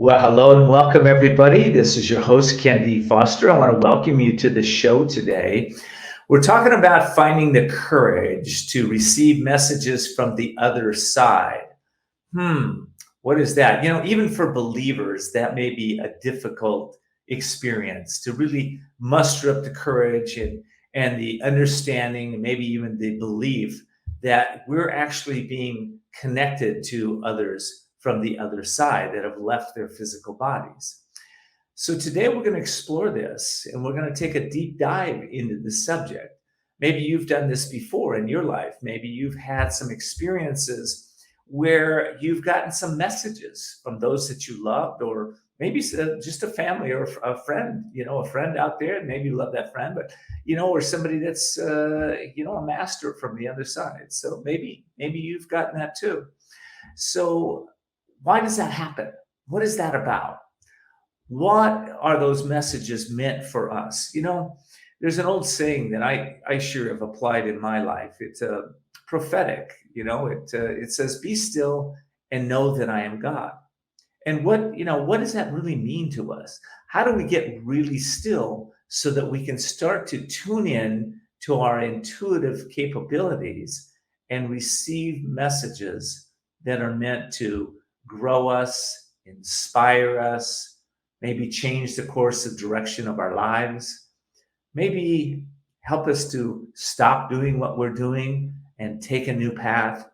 Well, hello and welcome, everybody. This is your host, KenDFoster. I want to welcome you to the show today. We're talking about finding the courage to receive messages from the other side. What is that? Even for believers, that may be a difficult experience to really muster up the courage and the understanding, and maybe even the belief that we're actually being connected to others from the other side that have left their physical bodies. So today we're going to explore this and we're going to take a deep dive into the subject. Maybe you've done this before in your life. Maybe you've had some experiences where you've gotten some messages from those that you loved, or maybe just a family or a friend, a friend out there. Maybe you love that friend, but, or somebody that's, a master from the other side. So maybe you've gotten that too. So why does that happen? What is that about? What are those messages meant for us? There's an old saying that I sure have applied in my life. It's prophetic. It says, "Be still and know that I am God." And what does that really mean to us? How do we get really still so that we can start to tune in to our intuitive capabilities and receive messages that are meant to grow us, inspire us, maybe change the course of direction of our lives, maybe help us to stop doing what we're doing and take a new path?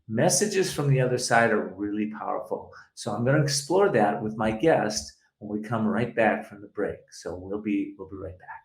Messages from the other side are really powerful. So I'm going to explore that with my guest when we come right back from the break. So we'll be right back.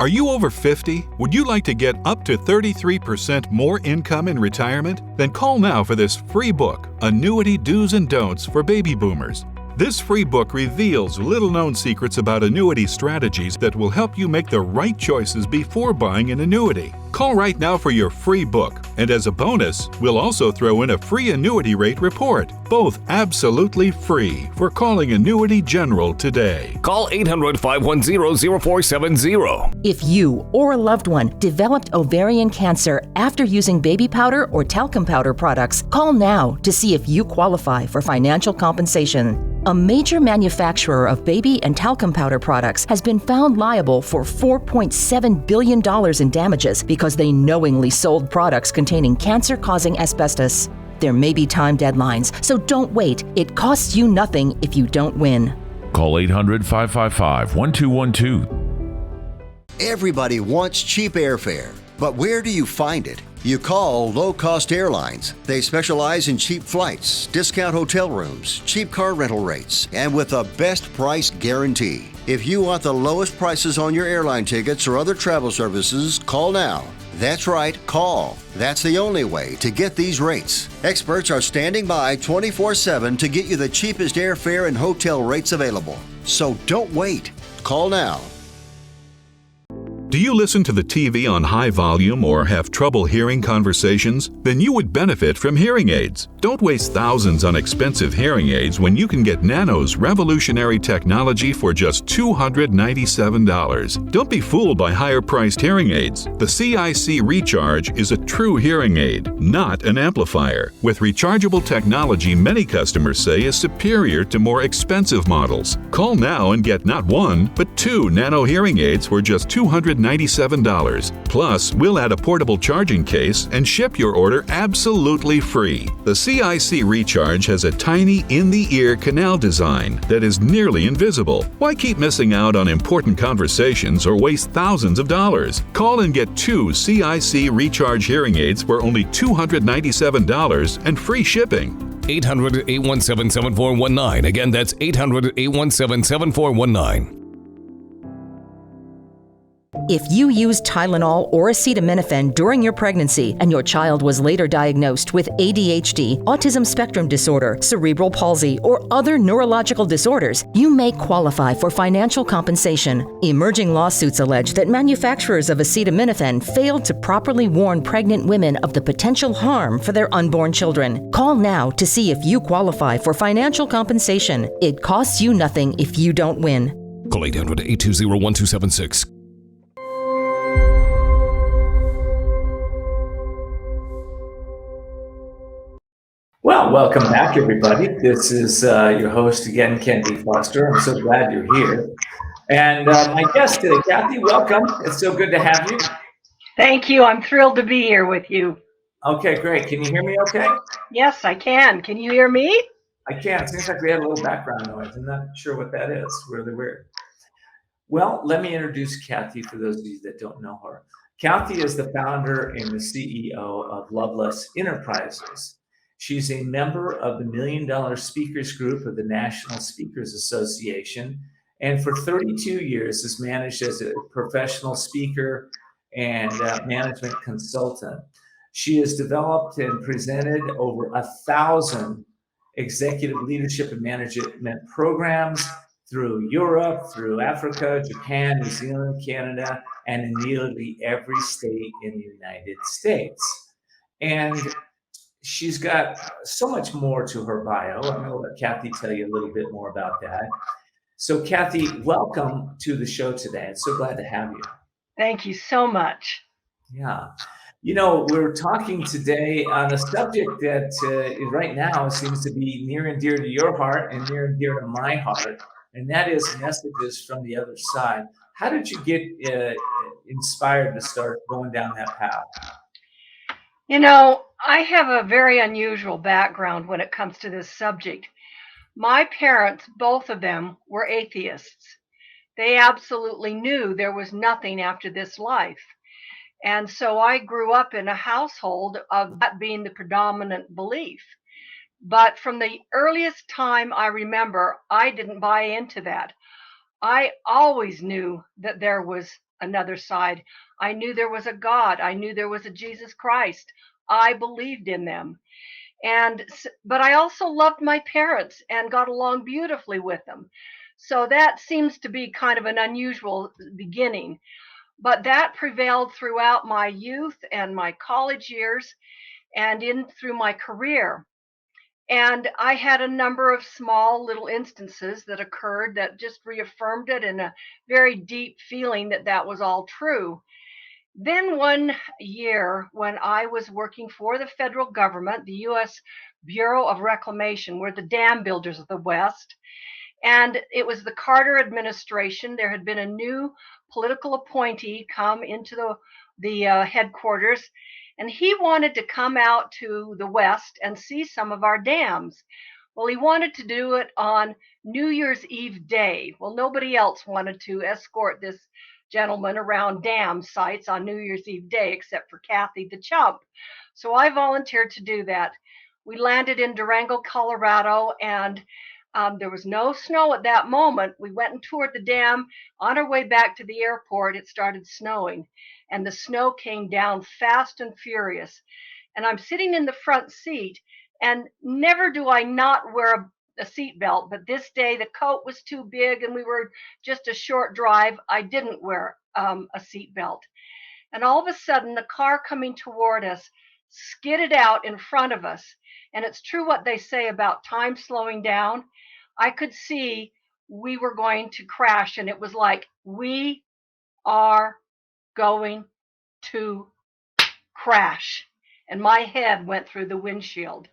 Are you over 50? Would you like to get up to 33% more income in retirement? Then call now for this free book, Annuity Do's and Don'ts for Baby Boomers. This free book reveals little-known secrets about annuity strategies that will help you make the right choices before buying an annuity. Call right now for your free book, and as a bonus, we'll also throw in a free annuity rate report, both absolutely free for calling Annuity General today. Call 800-510-0470. If you or a loved one developed ovarian cancer after using baby powder or talcum powder products, call now to see if you qualify for financial compensation. A major manufacturer of baby and talcum powder products has been found liable for $4.7 billion in damages because they knowingly sold products containing cancer-causing asbestos. There may be time deadlines, so don't wait. It costs you nothing if you don't win. Call 800-555-1212. Everybody wants cheap airfare, but where do you find it? You call Low Cost Airlines. They specialize in cheap flights, discount hotel rooms, cheap car rental rates, and with a best price guarantee. If you want the lowest prices on your airline tickets or other travel services, call now. That's right, call. That's the only way to get these rates. Experts are standing by 24/7 to get you the cheapest airfare and hotel rates available. So don't wait. Call now. Do you listen to the TV on high volume or have trouble hearing conversations? Then you would benefit from hearing aids. Don't waste thousands on expensive hearing aids when you can get Nano's revolutionary technology for just $297. Don't be fooled by higher-priced hearing aids. The CIC Recharge is a true hearing aid, not an amplifier. With rechargeable technology many customers say is superior to more expensive models. Call now and get not one, but two Nano hearing aids for just $297. Plus, we'll add a portable charging case and ship your order absolutely free. The CIC Recharge has a tiny in-the-ear canal design that is nearly invisible. Why keep missing out on important conversations or waste thousands of dollars? Call and get two CIC Recharge hearing aids for only $297 and free shipping. 800-817-7419. Again, that's 800-817-7419. If you used Tylenol or acetaminophen during your pregnancy and your child was later diagnosed with ADHD, autism spectrum disorder, cerebral palsy, or other neurological disorders, you may qualify for financial compensation. Emerging lawsuits allege that manufacturers of acetaminophen failed to properly warn pregnant women of the potential harm for their unborn children. Call now to see if you qualify for financial compensation. It costs you nothing if you don't win. Call 800-820-1276. Well, welcome back, everybody. This is your host again, KenDFoster. I'm so glad you're here. And my guest today, Kathy, welcome. It's so good to have you. Thank you. I'm thrilled to be here with you. Okay, great. Can you hear me okay? Yes, I can. Can you hear me? I can. It seems like we had a little background noise. I'm not sure what that is. Really weird. Well, let me introduce Kathy for those of you that don't know her. Kathy is the founder and the CEO of Loveless Enterprises. She's a member of the $1 Million Speakers Group of the National Speakers Association, and for 32 years has managed as a professional speaker and management consultant. She has developed and presented over 1,000 executive leadership and management programs through Europe, through Africa, Japan, New Zealand, Canada, and in nearly every state in the United States. And she's got so much more to her bio. I'm going to let Kathy tell you a little bit more about that. So, Kathy, welcome to the show today. I'm so glad to have you. Thank you so much. Yeah. You know, we're talking today on a subject that right now seems to be near and dear to your heart and near and dear to my heart, and that is messages from the other side. How did you get inspired to start going down that path? You know, I have a very unusual background when it comes to this subject. My parents, both of them, were atheists. They absolutely knew there was nothing after this life. And so I grew up in a household of that being the predominant belief. But from the earliest time I remember, I didn't buy into that. I always knew that there was another side. I knew there was a God. I knew there was a Jesus Christ. I believed in them. But I also loved my parents and got along beautifully with them. So that seems to be kind of an unusual beginning. But that prevailed throughout my youth and my college years and in through my career. And I had a number of small little instances that occurred that just reaffirmed it in a very deep feeling that that was all true. Then one year, when I was working for the federal government, the U.S. Bureau of Reclamation, we're the dam builders of the West, and it was the Carter administration. There had been a new political appointee come into the headquarters, and he wanted to come out to the West and see some of our dams. Well, he wanted to do it on New Year's Eve day. Well, nobody else wanted to escort this gentleman around dam sites on New Year's Eve day except for Kathy the chump. So I volunteered to do that. We landed in Durango, Colorado, and there was no snow at that moment. We went and toured the dam. On our way back to the airport, it started snowing, and the snow came down fast and furious. And I'm sitting in the front seat, and never do I not wear a seat belt, but this day the coat was too big and we were just a short drive. I didn't wear a seat belt. And all of a sudden, the car coming toward us skidded out in front of us. And it's true what they say about time slowing down. I could see we were going to crash, and it was like, we are going to crash. And my head went through the windshield.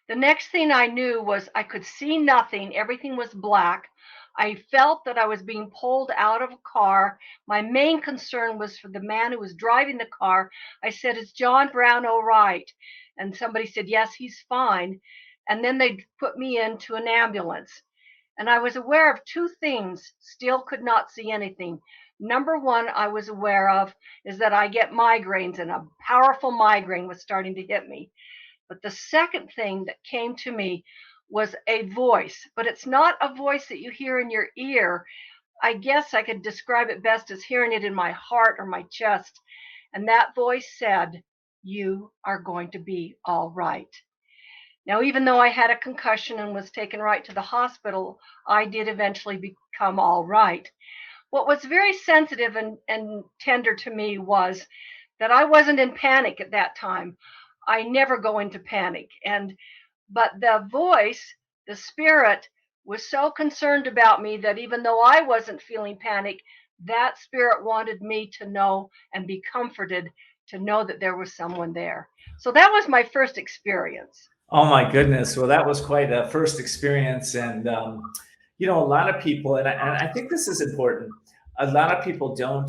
The next thing I knew was I could see nothing. Everything was black. I felt that I was being pulled out of a car. My main concern was for the man who was driving the car. I said, "Is John Brown all right?" And somebody said, "Yes, he's fine." And then they put me into an ambulance. And I was aware of two things, still could not see anything. Number one, I was aware of is that I get migraines, and a powerful migraine was starting to hit me. But the second thing that came to me was a voice, but it's not a voice that you hear in your ear. I guess I could describe it best as hearing it in my heart or my chest. And that voice said, "You are going to be all right." Now, even though I had a concussion and was taken right to the hospital, I did eventually become all right. What was very sensitive and tender to me was that I wasn't in panic at that time. I never go into panic. But the voice, the spirit, was so concerned about me that even though I wasn't feeling panic, that spirit wanted me to know and be comforted to know that there was someone there. So that was my first experience. Oh my goodness. Well, that was quite a first experience. And, a lot of people, and I think this is important, a lot of people don't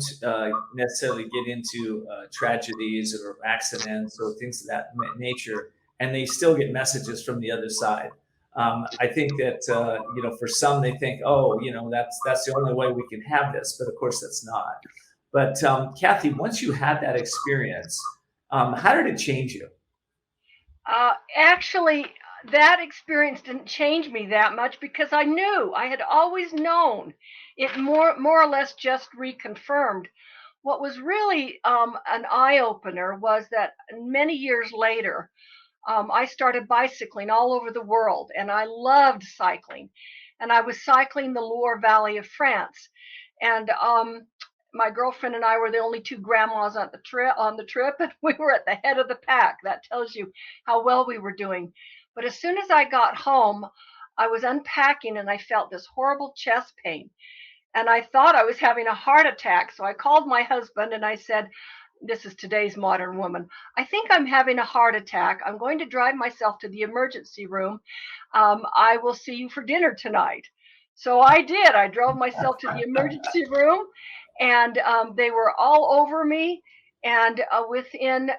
necessarily get into tragedies or accidents or things of that nature, and they still get messages from the other side. I think that, for some, they think, oh, that's the only way we can have this. But of course, that's not. But Kathy, once you had that experience, how did it change you? Actually, that experience didn't change me that much because I had always known. It more or less just reconfirmed. What was really an eye opener was that many years later, I started bicycling all over the world, and I loved cycling. And I was cycling the Loire Valley of France, and my girlfriend and I were the only two grandmas on the trip, and we were at the head of the pack. That tells you how well we were doing. But as soon as I got home, I was unpacking and I felt this horrible chest pain. And I thought I was having a heart attack. So I called my husband and I said, this is today's modern woman, I think I'm having a heart attack. I'm going to drive myself to the emergency room. I will see you for dinner tonight. So I did. I drove myself to the emergency room, and they were all over me. And within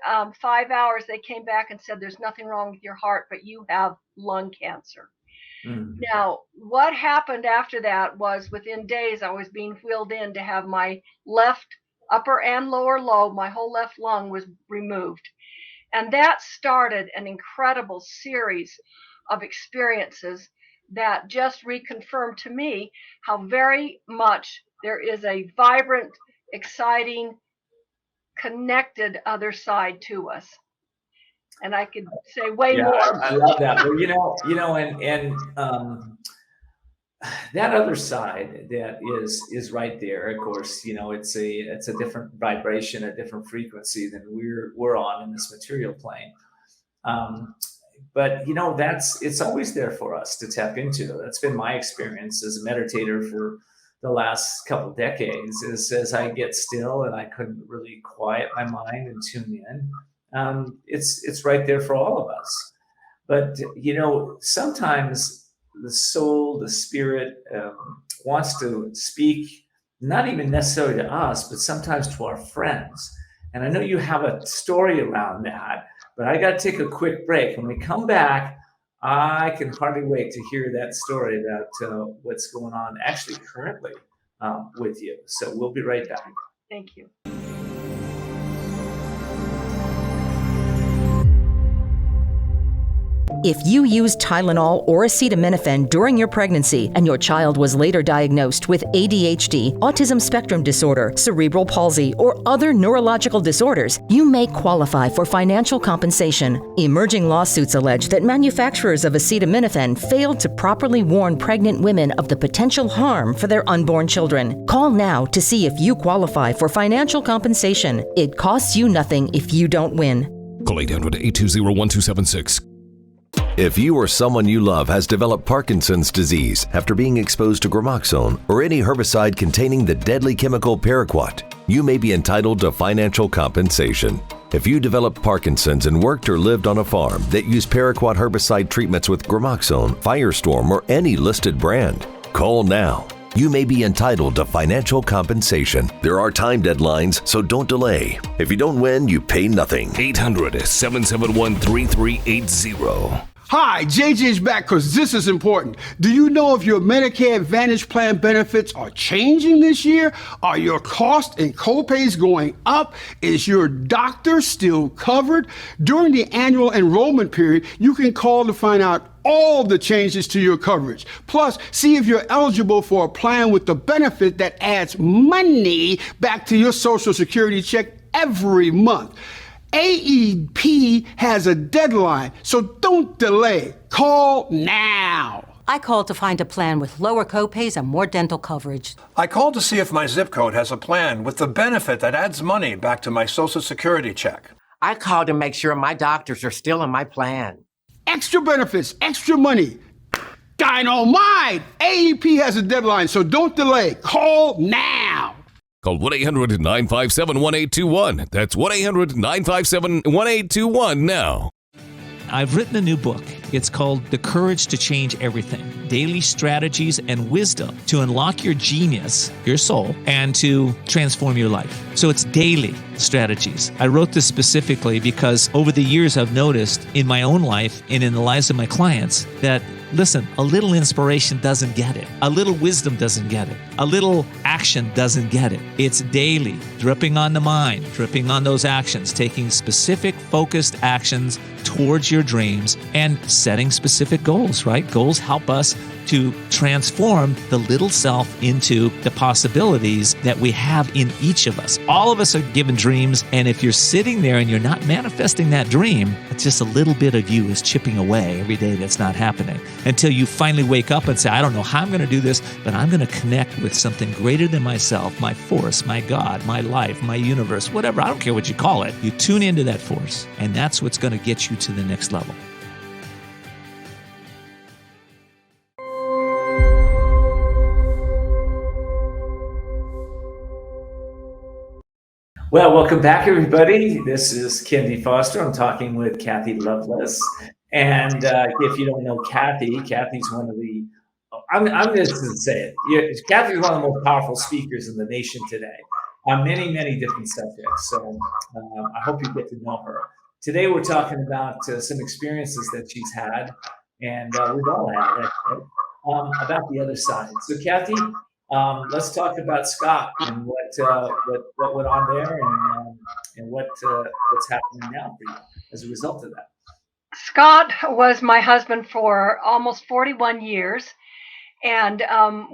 5 hours, they came back and said, there's nothing wrong with your heart, but you have lung cancer. Now, what happened after that was within days, I was being wheeled in to have my left upper and lower lobe, my whole left lung was removed. And that started an incredible series of experiences that just reconfirmed to me how very much there is a vibrant, exciting, connected other side to us. And I could say way more. I love that. Well, and that other side that is right there. Of course, it's a different vibration, a different frequency than we're on in this material plane. But it's always there for us to tap into. That's been my experience as a meditator for the last couple of decades. Is as I get still and I couldn't really quiet my mind and tune in. It's right there for all of us. But sometimes the soul, the spirit wants to speak, not even necessarily to us, but sometimes to our friends. And I know you have a story around that, but I got to take a quick break. When we come back, I can hardly wait to hear that story about what's going on actually currently with you. So we'll be right back. Thank you. If you used Tylenol or acetaminophen during your pregnancy and your child was later diagnosed with ADHD, autism spectrum disorder, cerebral palsy, or other neurological disorders, you may qualify for financial compensation. Emerging lawsuits allege that manufacturers of acetaminophen failed to properly warn pregnant women of the potential harm for their unborn children. Call now to see if you qualify for financial compensation. It costs you nothing if you don't win. Call 800-820-1276. If you or someone you love has developed Parkinson's disease after being exposed to gramoxone or any herbicide containing the deadly chemical paraquat, you may be entitled to financial compensation. If you developed Parkinson's and worked or lived on a farm that used paraquat herbicide treatments with gramoxone, Firestorm, or any listed brand, call now. You may be entitled to financial compensation. There are time deadlines, so don't delay. If you don't win, you pay nothing. 800-771-3380. Hi, JJ's back because this is important. Do you know if your Medicare Advantage plan benefits are changing this year? Are your costs and copays going up? Is your doctor still covered? During the annual enrollment period, you can call to find out all the changes to your coverage. Plus, see if you're eligible for a plan with the benefit that adds money back to your Social Security check every month. AEP has a deadline, so don't delay. Call now. I called to find a plan with lower copays and more dental coverage. I called to see if my zip code has a plan with the benefit that adds money back to my Social Security check. I called to make sure my doctors are still in my plan. Extra benefits, extra money. Dynamite! AEP has a deadline, so don't delay. Call now. Call 1-800-957-1821. That's 1-800-957-1821 now. I've written a new book. It's called The Courage to Change Everything: Daily Strategies and Wisdom to Unlock Your Genius, your soul, and to transform your life. So it's daily strategies. I wrote this specifically because over the years I've noticed in my own life and in the lives of my clients that, listen, a little inspiration doesn't get it. A little wisdom doesn't get it. A little action doesn't get it. It's daily, dripping on the mind, dripping on those actions, taking specific focused actions towards your dreams and setting specific goals, right? Goals help us to transform the little self into the possibilities that we have in each of us. All of us are given dreams, and if you're sitting there and you're not manifesting that dream, it's just a little bit of you is chipping away every day that's not happening until you finally wake up and say, I don't know how I'm going to do this, but I'm going to connect with something greater than myself, my force, my God, my life, my universe, whatever. I don't care what you call it. You tune into that force, and that's what's going to get you to the next level. Well, welcome back, everybody. This is KenDFoster. I'm talking with Kathy Loveless. And if you don't know Kathy, Kathy's one of the, I'm just going to say it. Kathy's one of the most powerful speakers in the nation today on many, many different subjects. So I hope you get to know her. Today, we're talking about some experiences that she's had, and we've all had, actually, about the other side. So, Kathy, let's talk about Scott and what went on there, and what's happening now for you as a result of that. Scott was my husband for almost 41 years. And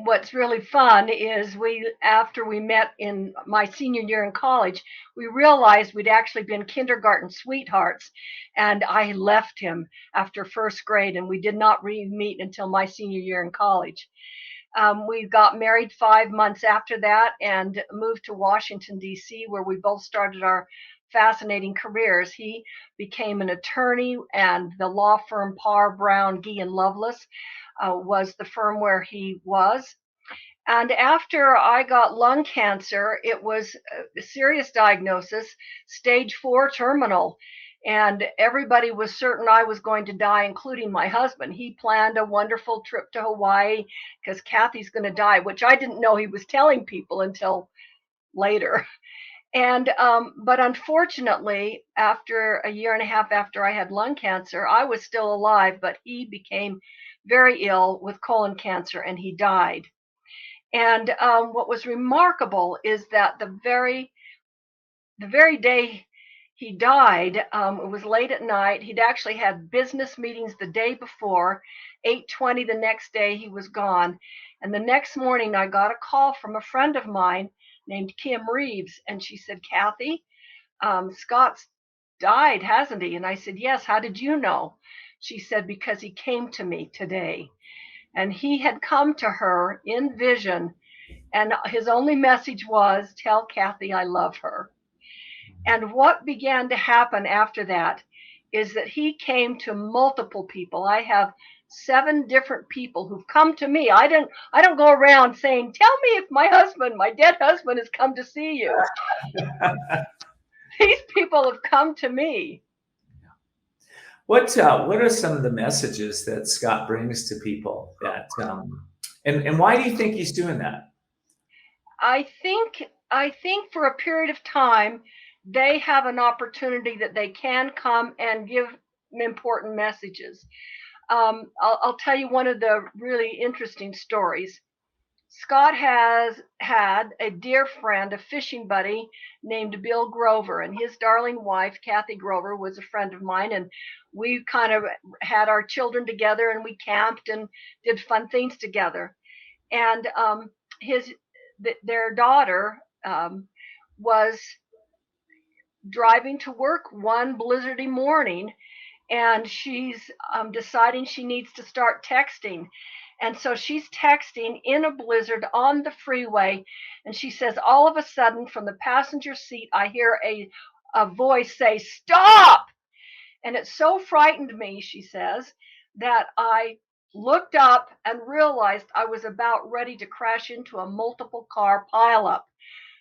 what's really fun is after we met in my senior year in college, we realized we'd actually been kindergarten sweethearts. And I left him after first grade, and we did not re-meet until my senior year in college. We got married 5 months after that and moved to Washington, D.C., where we both started our fascinating careers. He became an attorney, and the law firm Parr, Brown, Gee, and Loveless was the firm where he was. And after I got lung cancer, it was a serious diagnosis, stage 4 terminal. And everybody was certain I was going to die, including my husband. He planned a wonderful trip to Hawaii because Kathy's going to die, which I didn't know he was telling people until later. And but unfortunately, after a year and a half after I had lung cancer, I was still alive, but he became very ill with colon cancer, and he died. And what was remarkable is that the very day he died, it was late at night. He'd actually had business meetings the day before. 8:20 the next day, he was gone. And the next morning, I got a call from a friend of mine named Kim Reeves, and she said, Kathy, Scott's died, hasn't he? And I said, yes. How did you know? She said, because he came to me today. And he had come to her in vision, and his only message was, tell Kathy I love her. And what began to happen after that is that he came to multiple people. I have 7 different people who've come to me. I don't go around saying, tell me if my dead husband has come to see you. These people have come to me. What are some of the messages that Scott brings to people that and why do you think he's doing that? I think for a period of time they have an opportunity that they can come and give important messages. I'll tell you one of the really interesting stories. Scott has had a dear friend, a fishing buddy named Bill Grover, and his darling wife, Kathy Grover, was a friend of mine, and we kind of had our children together, and we camped and did fun things together. And their daughter was driving to work one blizzardy morning, and she's deciding she needs to start texting. And so she's texting in a blizzard on the freeway, and she says, all of a sudden from the passenger seat, I hear a voice say, stop! And it so frightened me, she says, that I looked up and realized I was about ready to crash into a multiple car pileup.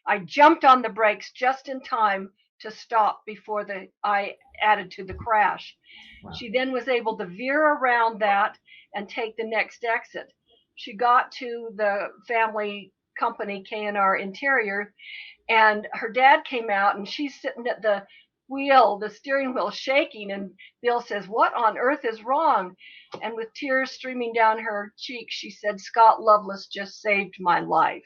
I jumped on the brakes just in time to stop before I added to the crash. Wow. She then was able to veer around that and take the next exit. She got to the family company, K&R Interior, and her dad came out, and she's sitting at the steering wheel shaking, and Bill says, "What on earth is wrong?" And with tears streaming down her cheeks, she said, "Scott Loveless just saved my life."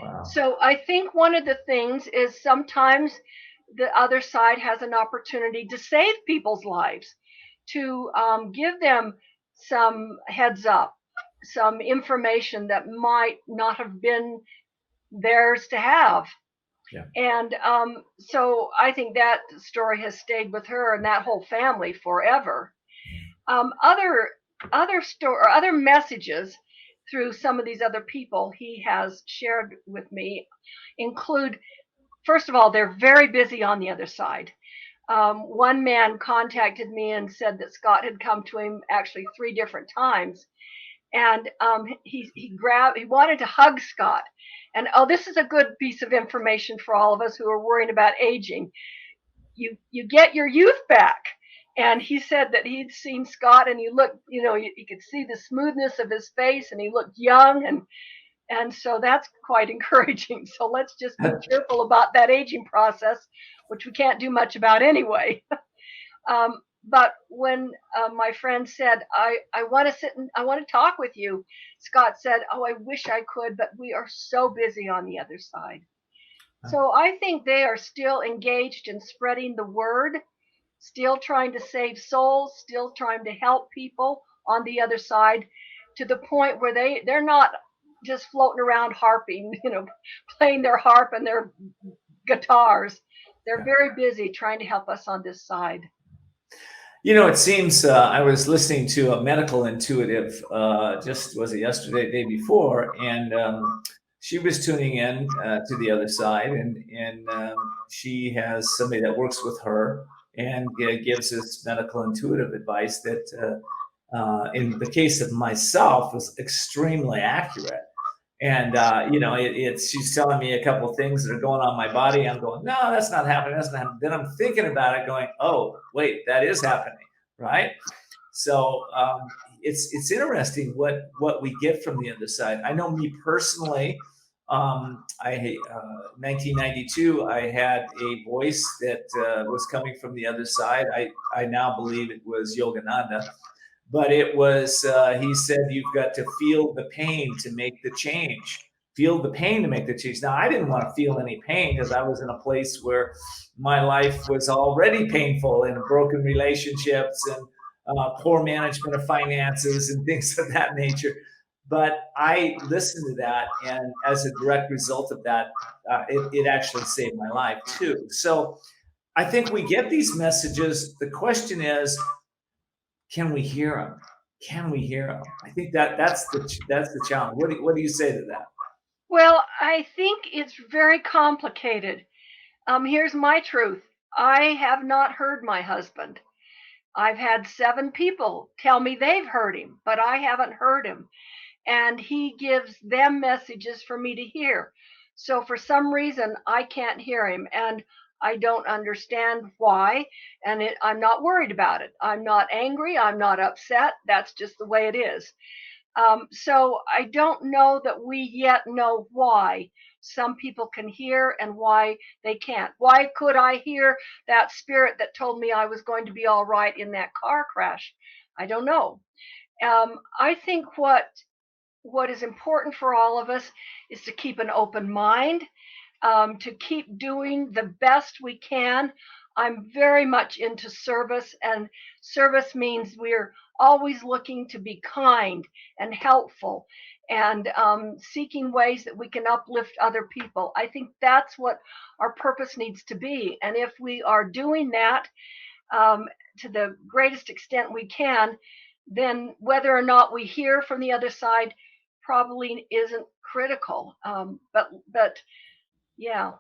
Wow. So I think one of the things is sometimes the other side has an opportunity to save people's lives, to give them some heads up, some information that might not have been theirs to have. Yeah. And so I think that story has stayed with her and that whole family forever. Other messages through some of these other people he has shared with me include, first of all, they're very busy on the other side. One man contacted me and said that Scott had come to him actually 3 different times, and he wanted to hug Scott. And this is a good piece of information for all of us who are worrying about aging. You get your youth back. And he said that he'd seen Scott, and he looked, you could see the smoothness of his face, and he looked young, and so that's quite encouraging. So let's just be careful about that aging process, which we can't do much about anyway. But when my friend said, I want to sit and I want to talk with you, Scott said, "Oh, I wish I could, but we are so busy on the other side." So I think they are still engaged in spreading the word, still trying to save souls, still trying to help people on the other side, to the point where they're not just floating around harping, playing their harp and their guitars. They're very busy trying to help us on this side. It seems I was listening to a medical intuitive, was it yesterday, day before, and she was tuning in to the other side, and she has somebody that works with her and gives us medical intuitive advice that, in the case of myself, was extremely accurate. And she's telling me a couple of things that are going on in my body. I'm going, no, that's not happening. That's not happening. Then I'm thinking about it, going, oh, wait, that is happening, right? So it's interesting what we get from the other side. I know me personally. 1992, I had a voice that was coming from the other side. I now believe it was Yogananda. But it was, he said, you've got to feel the pain to make the change. Feel the pain to make the change. Now, I didn't want to feel any pain because I was in a place where my life was already painful, and broken relationships and poor management of finances and things of that nature. But I listened to that, and as a direct result of that, it actually saved my life too. So I think we get these messages. The question is, can we hear them? Can we hear them? I think that's the challenge. What do you say to that? Well, I think it's very complicated. Here's my truth. I have not heard my husband. I've had 7 people tell me they've heard him, but I haven't heard him. And he gives them messages for me to hear. So for some reason, I can't hear him. And I don't understand why, and I'm not worried about it. I'm not angry. I'm not upset. That's just the way it is. So I don't know that we yet know why some people can hear and why they can't. Why could I hear that spirit that told me I was going to be all right in that car crash? I don't know. I think what is important for all of us is to keep an open mind, to keep doing the best we can. I'm very much into service, and service means we're always looking to be kind and helpful, and seeking ways that we can uplift other people. I think that's what our purpose needs to be. And if we are doing that to the greatest extent we can, then whether or not we hear from the other side probably isn't critical. But yeah.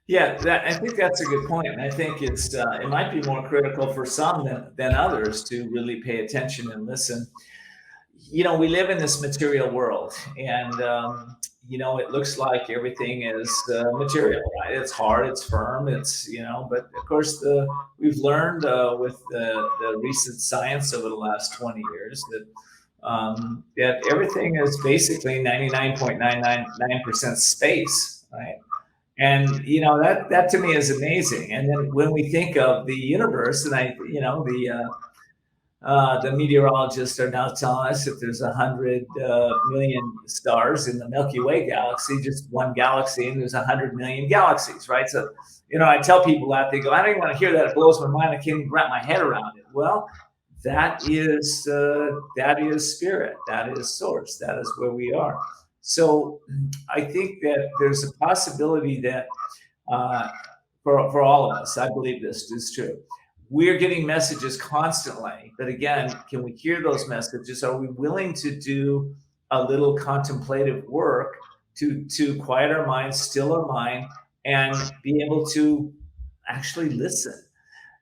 Yeah, I think that's a good point. And I think it might be more critical for some than others to really pay attention and listen. We live in this material world, and it looks like everything is material, right? It's hard, it's firm, but of course, we've learned with the recent science over the last 20 years that everything is basically 99.999% space, right? And that to me is amazing. And then when we think of the universe, and the meteorologists are now telling us that there's 100 million stars in the Milky Way galaxy, just one galaxy, and there's 100 million galaxies, right? So, I tell people that, they go, "I don't even want to hear that. It blows my mind. I can't even wrap my head around it." Well, that is spirit. That is source. That is where we are. So, I think that there's a possibility that for all of us, I believe this is true. We're getting messages constantly, but again, can we hear those messages? Are we willing to do a little contemplative work to quiet our minds, still our mind, and be able to actually listen?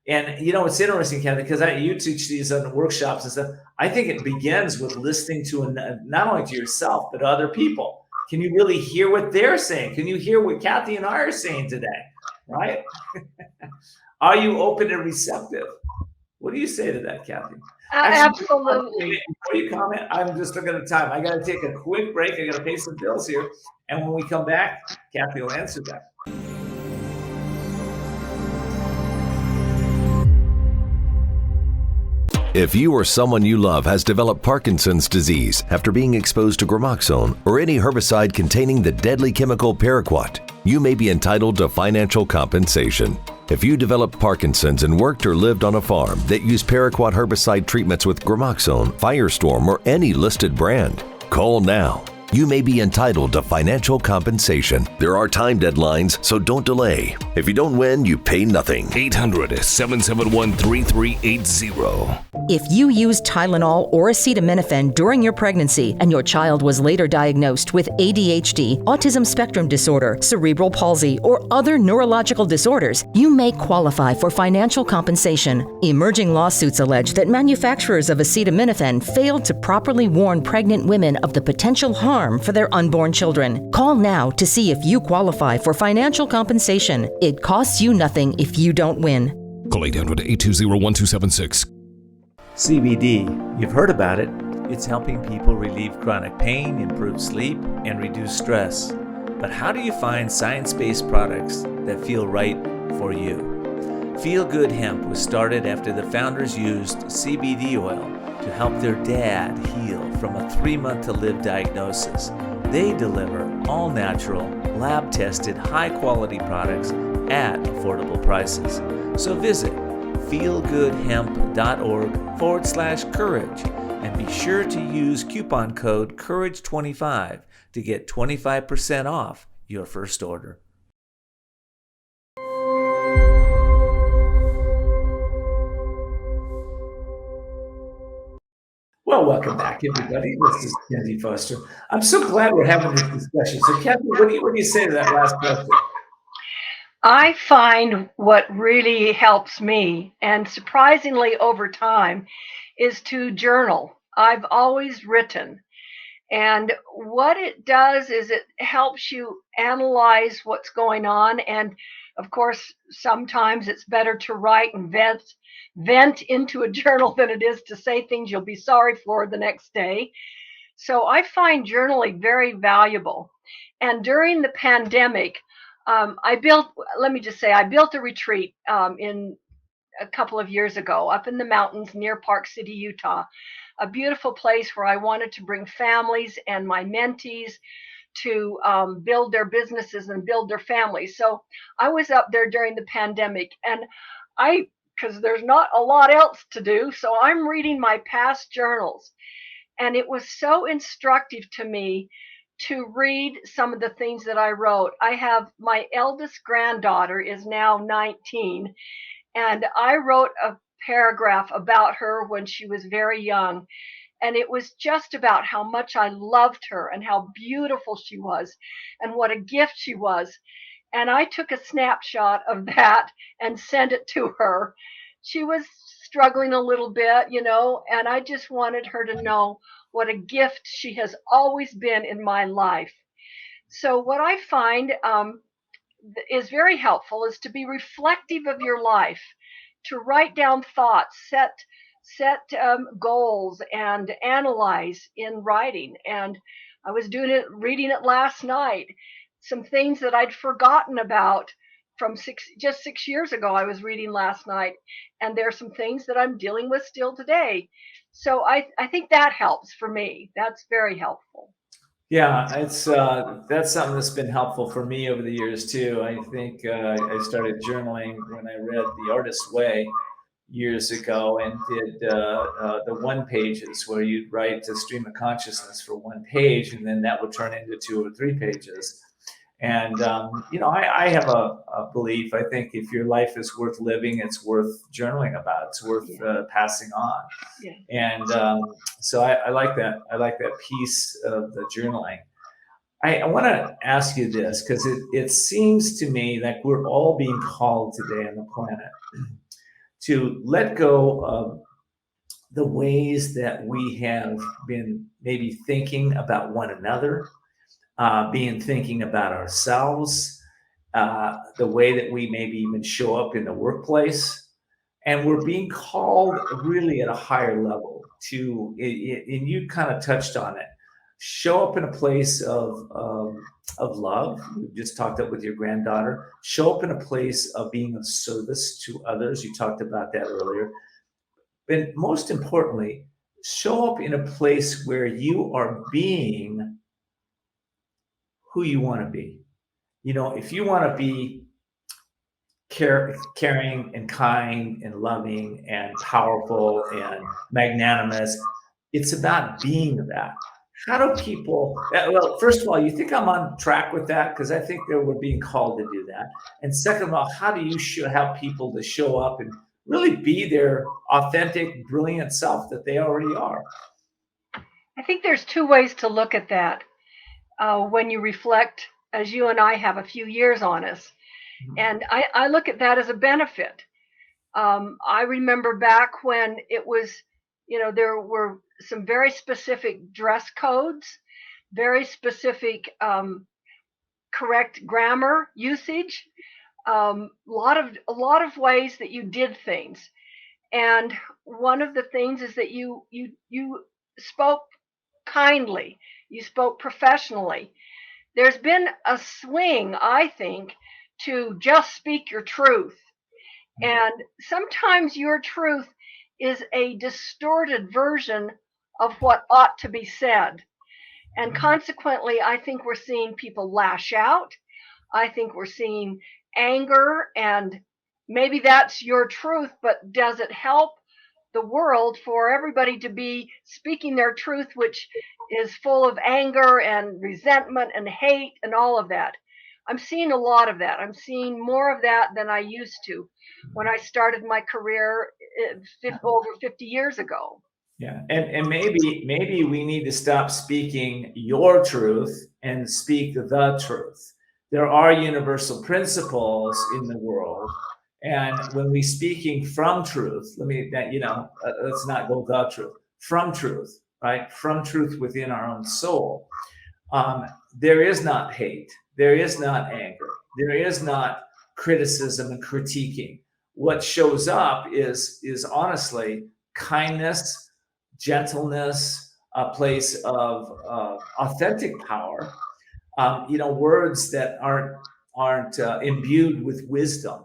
And it's interesting, Kathy, because you teach these on the workshops and stuff. I think it begins with listening to not only to yourself but other people. Can you really hear what they're saying? Can you hear what Kathy and I are saying today? Right? Are you open and receptive? What do you say to that, Kathy? Actually, Absolutely. before you comment, I'm just looking at the time. I got to take a quick break. I got to pay some bills here. And when we come back, Kathy will answer that. If you or someone you love has developed Parkinson's disease after being exposed to Gramoxone or any herbicide containing the deadly chemical paraquat, you may be entitled to financial compensation. If you developed Parkinson's and worked or lived on a farm that used paraquat herbicide treatments with Gramoxone, Firestorm, or any listed brand, call now. You may be entitled to financial compensation. There are time deadlines, so don't delay. If you don't win, you pay nothing. 800-771-3380. If you used Tylenol or acetaminophen during your pregnancy and your child was later diagnosed with ADHD, autism spectrum disorder, cerebral palsy, or other neurological disorders, you may qualify for financial compensation. Emerging lawsuits allege that manufacturers of acetaminophen failed to properly warn pregnant women of the potential harm for their unborn children. Call now to see if you qualify for financial compensation. It costs you nothing if you don't win. Call 800-820-1276. CBD, you've heard about it. It's helping people relieve chronic pain, improve sleep, and reduce stress. But how do you find science-based products that feel right for you? Feel Good Hemp was started after the founders used CBD oil to help their dad heal from a 3-month-to-live diagnosis. They deliver all-natural, lab-tested, high-quality products at affordable prices. So visit feelgoodhemp.org/courage and be sure to use coupon code COURAGE25 to get 25% off your first order. Well, welcome back, everybody. This is KenDFoster. I'm so glad we're having this discussion. So, Kathy, what do you say to that last question? I find what really helps me, and surprisingly over time, is to journal. I've always written. And what it does is it helps you analyze what's going on. And of course, sometimes it's better to write and vent into a journal than it is to say things you'll be sorry for the next day. So I find journaling very valuable. And during the pandemic, I built a retreat in a couple of years ago up in the mountains near Park City, Utah, a beautiful place where I wanted to bring families and my mentees to build their businesses and build their families. So I was up there during the pandemic, and because there's not a lot else to do, so I'm reading my past journals. And it was so instructive to me to read some of the things that I wrote. I have my eldest granddaughter is now 19, and I wrote a paragraph about her when she was very young. And it was just about how much I loved her and how beautiful she was and what a gift she was. And I took a snapshot of that and sent it to her. She was struggling a little bit, and I just wanted her to know what a gift she has always been in my life. So what I find is very helpful is to be reflective of your life, to write down thoughts, set goals, and analyze in writing. And I was reading it last night. Some things that I'd forgotten about from 6 years ago. I was reading last night, and there are some things that I'm dealing with still today. So I think that helps for me. That's very helpful. Yeah, it's that's something that's been helpful for me over the years too. I think I started journaling when I read The Artist's Way years ago and did the one pages where you'd write a stream of consciousness for one page, and then that would turn into 2 or 3 pages. And I have a belief. I think if your life is worth living, it's worth journaling about. It's worth passing on. Yeah. And so I like that. I like that piece of the journaling. I want to ask you this because it seems to me like we're all being called today on the planet to let go of the ways that we have been maybe thinking about one another, thinking about ourselves, the way that we maybe even show up in the workplace. And we're being called really at a higher level to, and you kind of touched on it, show up in a place of love. You just talked up with your granddaughter. Show up in a place of being of service to others. You talked about that earlier. But most importantly, show up in a place where you are being who you want to be. If you want to be caring and kind and loving and powerful and magnanimous, it's about being that. How do people, well, first of all, you think I'm on track with that? Because I think that we're being called to do that. And second of all, how do you help people to show up and really be their authentic, brilliant self that they already are? I think there's 2 ways to look at that when you reflect, as you and I have a few years on us. And I look at that as a benefit. I remember back when it was, there were some very specific dress codes, very specific correct grammar usage, a lot of ways that you did things. And one of the things is that you spoke kindly, you spoke professionally. There's been a swing, I think, to just speak your truth. And sometimes your truth is a distorted version of what ought to be said. And consequently, I think we're seeing people lash out. I think we're seeing anger, and maybe that's your truth, but does it help the world for everybody to be speaking their truth, which is full of anger and resentment and hate and all of that? I'm seeing a lot of that. I'm seeing more of that than I used to when I started my career over 50 years ago. Yeah, and maybe we need to stop speaking your truth and speak the truth. There are universal principles in the world, and when we speaking from truth, let's not go the truth, from truth, right? From truth within our own soul. There is not hate. There is not anger. There is not criticism and critiquing. What shows up is honestly kindness, gentleness, a place of authentic power. Words that aren't imbued with wisdom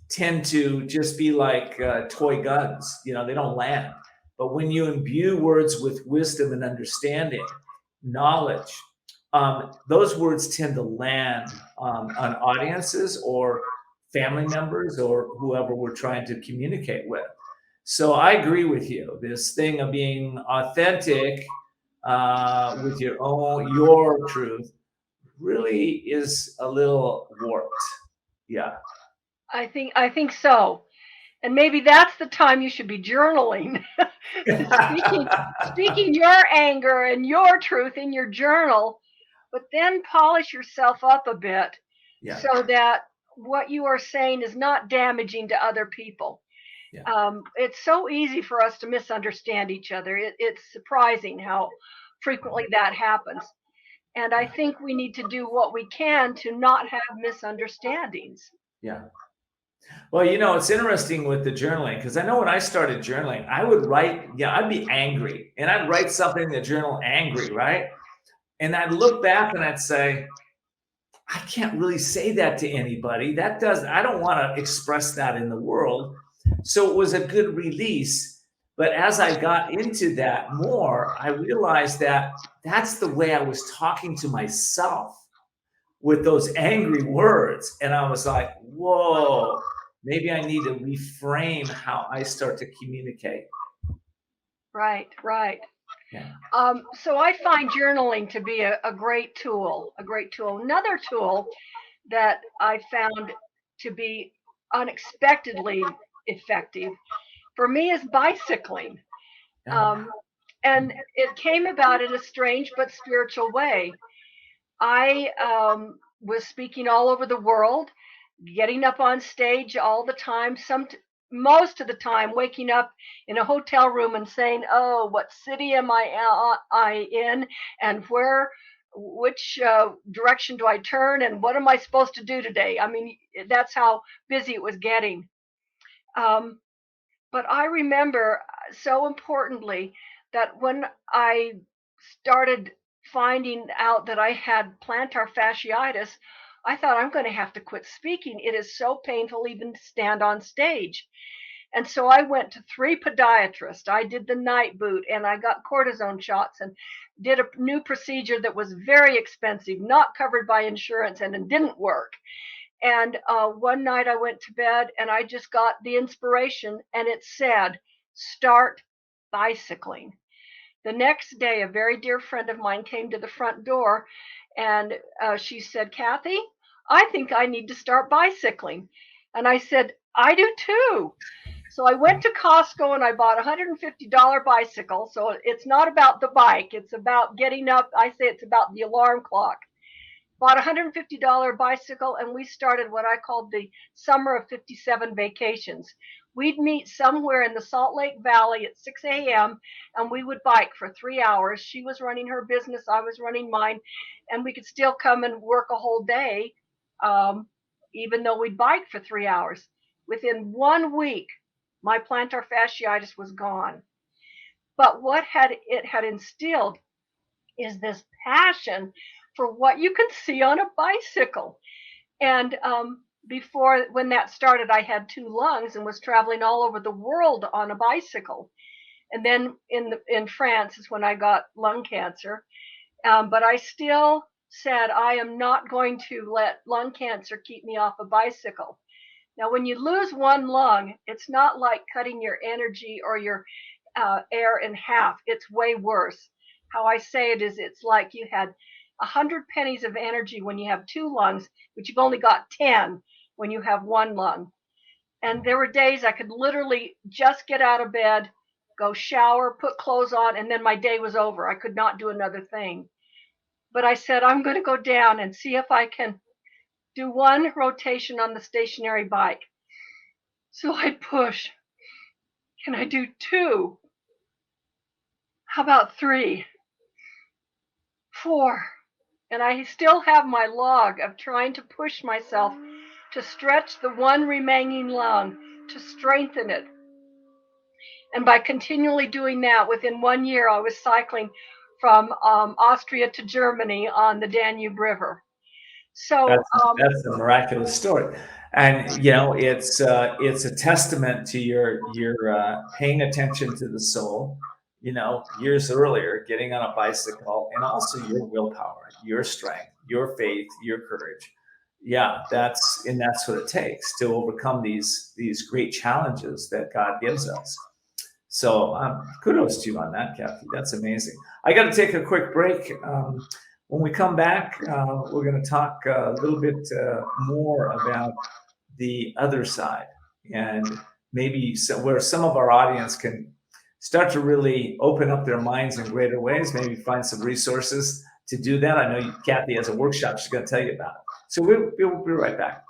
tend to just be like toy guns. They don't land. But when you imbue words with wisdom and understanding, knowledge, those words tend to land on audiences or family members or whoever we're trying to communicate with. So I agree with you. This thing of being authentic with your truth really is a little warped. Yeah. I think so. And maybe that's the time you should be journaling. speaking your anger and your truth in your journal, but then polish yourself up a bit so that what you are saying is not damaging to other people. Yeah. It's so easy for us to misunderstand each other. It's surprising how frequently that happens. And I think we need to do what we can to not have misunderstandings. Yeah. Well, you know, it's interesting with the journaling, because I know when I started journaling, I would write, I'd be angry and I'd write something in the journal angry, right? And I'd look back and I'd say, I can't really say that to anybody. I don't want to express that in the world. So it was a good release. But as I got into that more, I realized that that's the way I was talking to myself with those angry words. And I was like, whoa, maybe I need to reframe how I start to communicate. Right, right. Yeah. So I find journaling to be a great tool, Another tool that I found to be unexpectedly effective for me is bicycling. And it came about in a strange but spiritual way. I was speaking all over the world, getting up on stage all the time, most of the time waking up in a hotel room and saying, oh, what city am I in, and which direction do I turn, and what am I supposed to do today? I mean, that's how busy it was getting. But I remember so importantly that when I started finding out that I had plantar fasciitis, I thought, I'm going to have to quit speaking. It is so painful even to stand on stage. And so I went to 3 podiatrists. I did the night boot and I got cortisone shots and did a new procedure that was very expensive, not covered by insurance, and it didn't work. And one night I went to bed and I just got the inspiration, and it said, start bicycling. The next day, a very dear friend of mine came to the front door and she said, Kathy, I think I need to start bicycling. And I said, I do too. So I went to Costco and I bought a $150 bicycle. So it's not about the bike. It's about getting up. I say it's about the alarm clock. Bought a $150 bicycle, and we started what I called the Summer of 57 vacations. We'd meet somewhere in the Salt Lake Valley at 6 a.m. and we would bike for 3 hours. She was running her business, I was running mine, and we could still come and work a whole day, even though we'd bike for 3 hours. Within 1 week, my plantar fasciitis was gone. But what it had instilled is this passion for what you can see on a bicycle. And when that started, I had 2 lungs and was traveling all over the world on a bicycle. And then in France is when I got lung cancer. But I still said, I am not going to let lung cancer keep me off a bicycle. Now, when you lose 1 lung, it's not like cutting your energy or your air in half. It's way worse. How I say it is, it's like you had 100 pennies of energy when you have 2 lungs, but you've only got 10 when you have 1 lung. And there were days I could literally just get out of bed, go shower, put clothes on, and then my day was over. I could not do another thing. But I said, I'm going to go down and see if I can do 1 rotation on the stationary bike. So I'd push. Can I do 2? How about 3? 4? And I still have my log of trying to push myself to stretch the 1 remaining lung, to strengthen it. And by continually doing that, within 1 year, I was cycling from Austria to Germany on the Danube River. So that's a miraculous story. And, you know, it's a testament to your paying attention to the soul, you know, years earlier, getting on a bicycle, and also your willpower, your strength, your faith, your courage. Yeah, that's what it takes to overcome these great challenges that God gives us. So kudos to you on that, Kathy. That's amazing. I got to take a quick break. When we come back, we're going to talk a little bit more about the other side, and maybe where some of our audience can start to really open up their minds in greater ways, maybe find some resources to do that. I know Kathy has a workshop she's going to tell you about. So we'll be right back.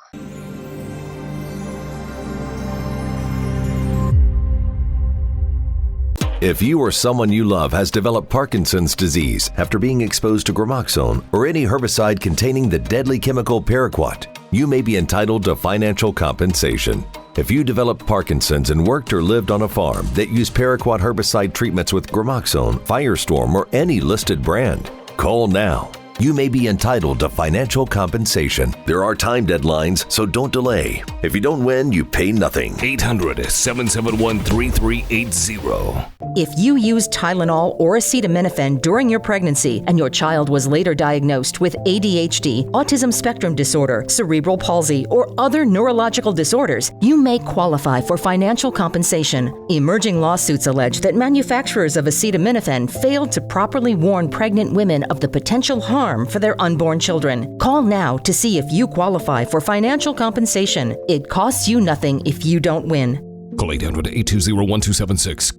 If you or someone you love has developed Parkinson's disease after being exposed to gramoxone or any herbicide containing the deadly chemical paraquat, you may be entitled to financial compensation. If you developed Parkinson's and worked or lived on a farm that used paraquat herbicide treatments with gramoxone, Firestorm, or any listed brand, call now. You may be entitled to financial compensation. There are time deadlines, so don't delay. If you don't win, you pay nothing. 800-771-3380. If you used Tylenol or acetaminophen during your pregnancy and your child was later diagnosed with ADHD, autism spectrum disorder, cerebral palsy, or other neurological disorders, you may qualify for financial compensation. Emerging lawsuits allege that manufacturers of acetaminophen failed to properly warn pregnant women of the potential harm for their unborn children. Call now to see if you qualify for financial compensation. It costs you nothing if you don't win. Call 800-820-1276.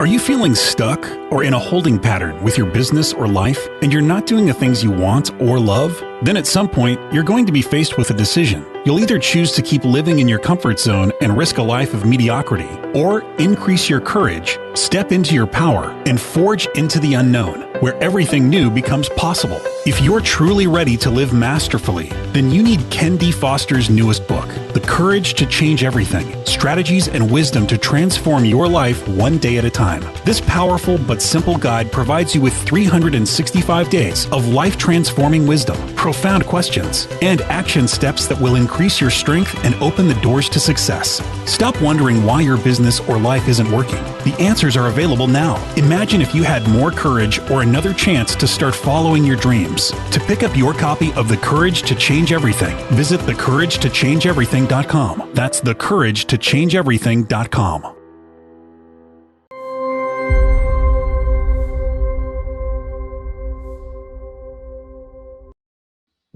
Are you feeling stuck or in a holding pattern with your business or life and you're not doing the things you want or love? Then at some point, you're going to be faced with a decision. You'll either choose to keep living in your comfort zone and risk a life of mediocrity, or increase your courage, step into your power, and forge into the unknown, where everything new becomes possible. If you're truly ready to live masterfully, then you need KenDFoster's newest book, The Courage to Change Everything, Strategies and Wisdom to Transform Your Life One Day at a Time. This powerful but simple guide provides you with 365 days of life-transforming wisdom, profound questions, and action steps that will increase your strength and open the doors to success. Stop wondering why your business or life isn't working. The answers are available now. Imagine if you had more courage or another chance to start following your dreams. To pick up your copy of The Courage to Change Everything, visit thecouragetochangeeverything.com. That's thecouragetochangeeverything.com.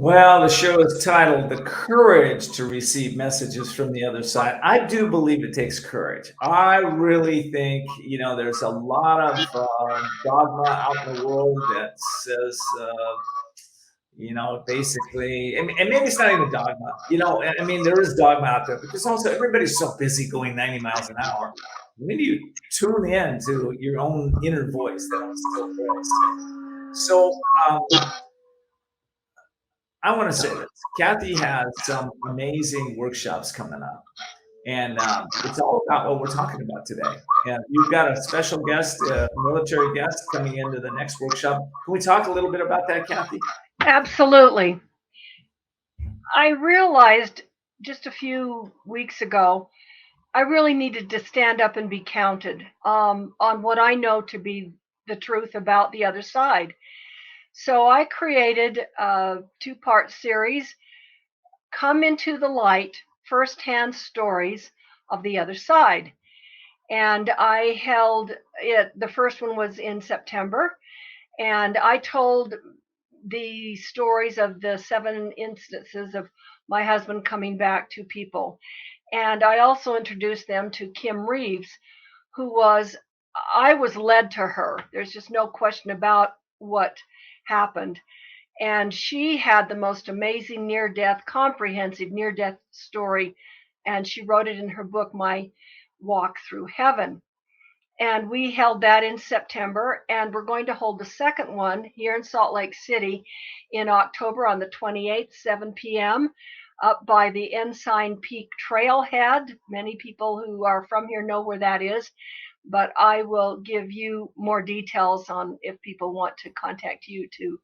Well, the show is titled The Courage to Receive Messages from the Other Side. I do believe it takes courage. I really think, there's a lot of dogma out in the world that says, basically, and maybe it's not even dogma, there is dogma out there, because also everybody's so busy going 90 miles an hour. When you tune in to your own inner voice, that still voice. So, I want to say this. Kathy has some amazing workshops coming up, and it's all about what we're talking about today. And you've got a special guest, a military guest, coming into the next workshop. Can we talk a little bit about that, Kathy? Absolutely. I realized just a few weeks ago, I really needed to stand up and be counted on what I know to be the truth about the other side. So I created a two-part series, Come Into the Light, Firsthand Stories of the Other Side. And I held it, the first one was in September, and I told the stories of the 7 instances of my husband coming back to people. And I also introduced them to Kim Reeves, I was led to her. There's just no question about what happened. And she had the most amazing comprehensive near-death story. And she wrote it in her book, My Walk Through Heaven. And we held that in September, and we're going to hold the second one here in Salt Lake City in October on the 28th, 7 p.m. up by the Ensign Peak Trailhead. Many people who are from here know where that is, but I will give you more details on if people want to contact you to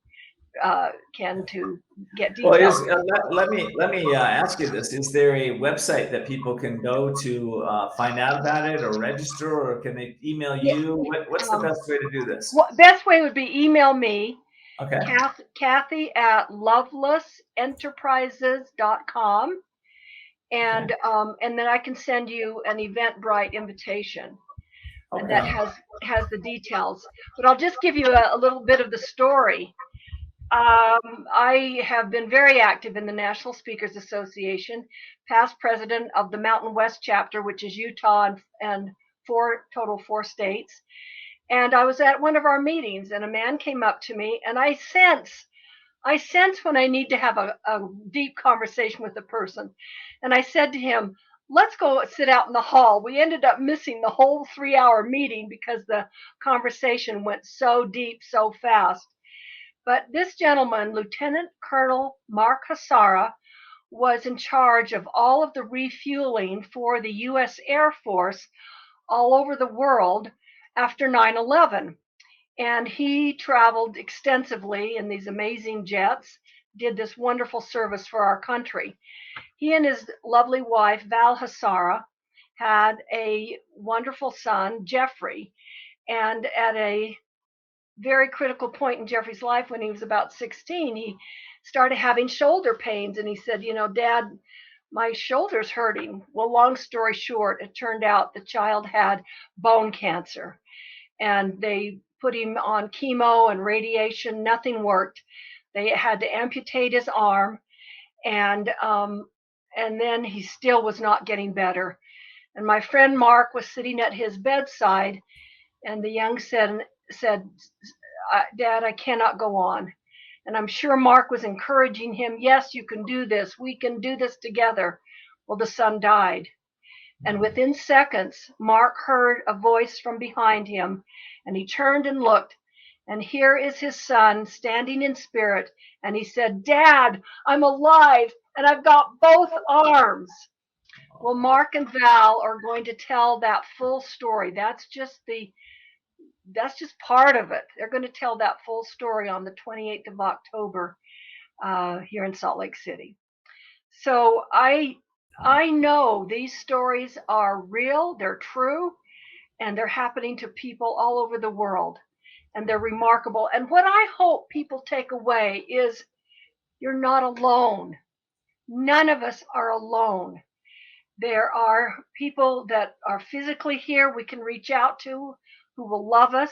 Ken to get details. Well, let me ask you this: is there a website that people can go to find out about it or register, or can they email you? What's the best way to do this? Best way would be email me. Okay. Kathy at lovelessenterprises.com, and then I can send you an Eventbrite invitation. Okay. And that has the details. But I'll just give you a little bit of the story. I have been very active in the National Speakers Association, past president of the Mountain West chapter, which is Utah and 4 states. And I was at one of our meetings, and a man came up to me, and I sense when I need to have a deep conversation with a person. And I said to him, let's go sit out in the hall. We ended up missing the whole 3-hour meeting because the conversation went so deep so fast. But this gentleman, Lieutenant Colonel Mark Hassara, was in charge of all of the refueling for the U.S. Air Force all over the world after 9/11. And he traveled extensively in these amazing jets, did this wonderful service for our country. He and his lovely wife, Val Hassara, had a wonderful son, Jeffrey. And at a very critical point in Jeffrey's life, when he was about 16, he started having shoulder pains. And he said, Dad, my shoulder's hurting. Well, long story short, it turned out the child had bone cancer. And they put him on chemo and radiation. Nothing worked. They had to amputate his arm. And then he still was not getting better. And my friend Mark was sitting at his bedside, and the young said, Dad, I cannot go on. And I'm sure Mark was encouraging him. Yes, you can do this. We can do this together. Well, the son died. And within seconds, Mark heard a voice from behind him, and he turned and looked. And here is his son standing in spirit. And he said, Dad, I'm alive, and I've got both arms. Well, Mark and Val are going to tell that full story. That's just part of it. They're going to tell that full story on the 28th of October here in Salt Lake City. So I know these stories are real, they're true, and they're happening to people all over the world, and they're remarkable. And what I hope people take away is you're not alone. None of us are alone. There are people that are physically here we can reach out to who will love us,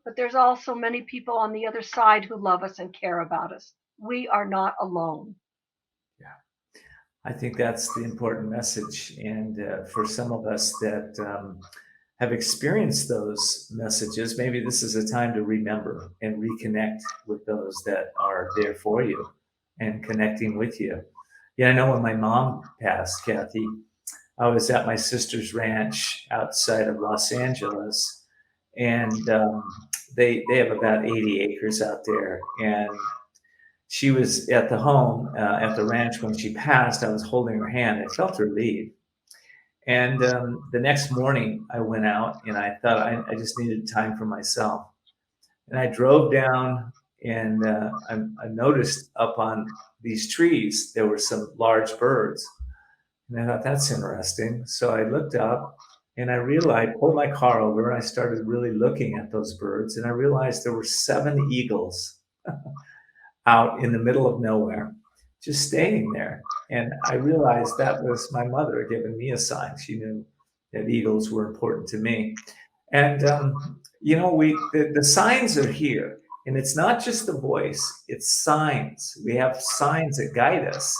but there's also many people on the other side who love us and care about us. We are not alone. Yeah, I think that's the important message. And for some of us that have experienced those messages, maybe this is a time to remember and reconnect with those that are there for you and connecting with you. Yeah, I know when my mom passed, Kathy, I was at my sister's ranch outside of Los Angeles, and they have about 80 acres out there. And she was at the home, at the ranch when she passed. I was holding her hand. I felt her leave. And the next morning I went out and I thought I just needed time for myself. And I drove down and I noticed up on these trees, there were some large birds. And I thought, that's interesting. So I looked up and I pulled my car over and I started really looking at those birds. And I realized there were 7 eagles out in the middle of nowhere, just staying there. And I realized that was my mother giving me a sign. She knew that eagles were important to me. And, the signs are here. And it's not just the voice, it's signs. We have signs that guide us.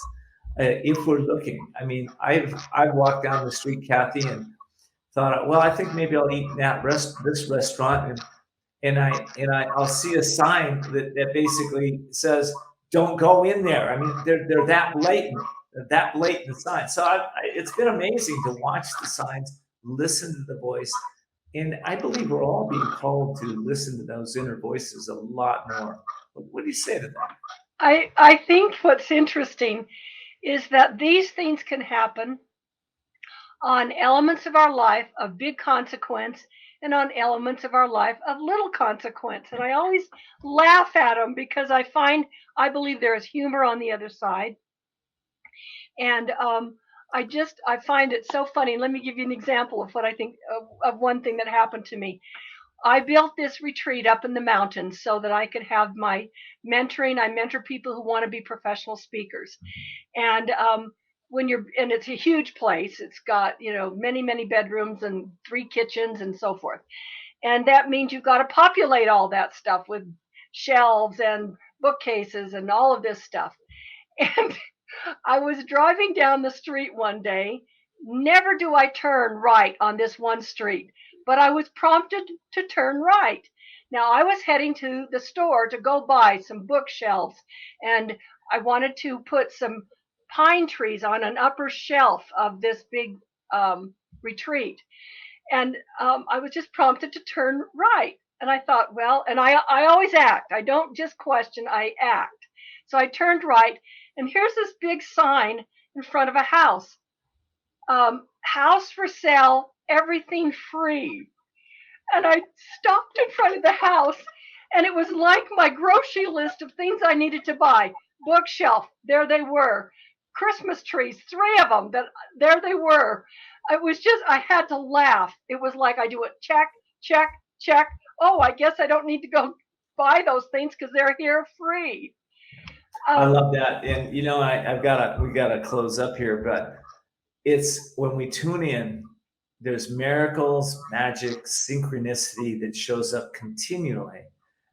If we're looking. I mean, I've walked down the street, Kathy, and thought, well, I think maybe I'll eat in this restaurant, and I'll see a sign that basically says, "Don't go in there." I mean, they're that blatant signs. So it's been amazing to watch the signs, listen to the voice, and I believe we're all being called to listen to those inner voices a lot more. What do you say to that? I think what's interesting is that these things can happen on elements of our life of big consequence and on elements of our life of little consequence. And I always laugh at them because I believe there is humor on the other side. And I find it so funny. Let me give you an example of what I think of one thing that happened to me. I built this retreat up in the mountains so that I could have my mentoring. I mentor people who want to be professional speakers. And and it's a huge place. It's got, many, many bedrooms and 3 kitchens and so forth. And that means you've got to populate all that stuff with shelves and bookcases and all of this stuff. And I was driving down the street one day. Never do I turn right on this one street, but I was prompted to turn right. Now I was heading to the store to go buy some bookshelves, and I wanted to put some pine trees on an upper shelf of this big retreat. And I was just prompted to turn right. And I thought, well, and I always act. I don't just question, I act. So I turned right, and here's this big sign in front of a house. House for sale, everything free. And I stopped in front of the house, and it was like my grocery list of things I needed to buy. Bookshelf, there they were. Christmas trees, 3 of them, there they were. It was just, I had to laugh. It was like I do it, check, check, check. Oh, I guess I don't need to go buy those things because they're here free. I love that. And we gotta close up here, but it's when we tune in, there's miracles, magic, synchronicity that shows up continually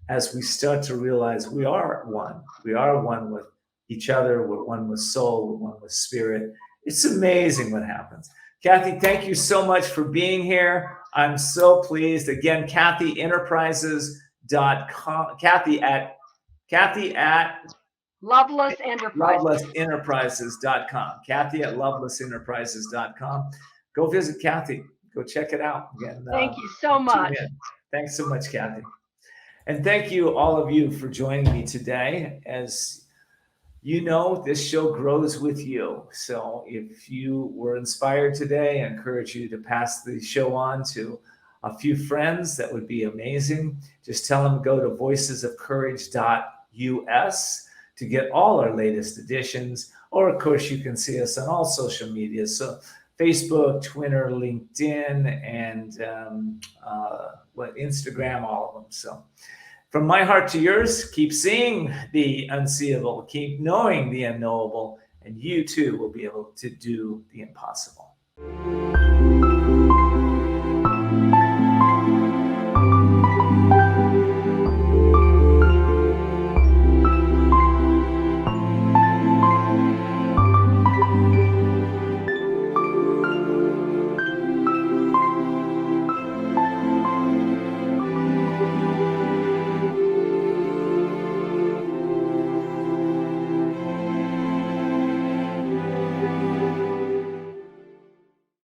as we start to realize we are one. We are one with each other. We're one with soul. We're one with spirit. It's amazing what happens. Kathy, thank you so much for being here. I'm so pleased. Again, KathyEnterprises.com. Kathy at Loveless Enterprises. LovelessEnterprises.com. Kathy at LovelessEnterprises.com. Go visit Kathy. Go check it out. Again, thank you so much. Thanks so much, Kathy. And thank you, all of you, for joining me today. As you know, this show grows with you. So if you were inspired today, I encourage you to pass the show on to a few friends. That would be amazing. Just tell them to go to voicesofcourage.us to get all our latest editions. Or, of course, you can see us on all social media. So Facebook, Twitter, LinkedIn, and Instagram, all of them. So from my heart to yours, keep seeing the unseeable, keep knowing the unknowable, and you too will be able to do the impossible.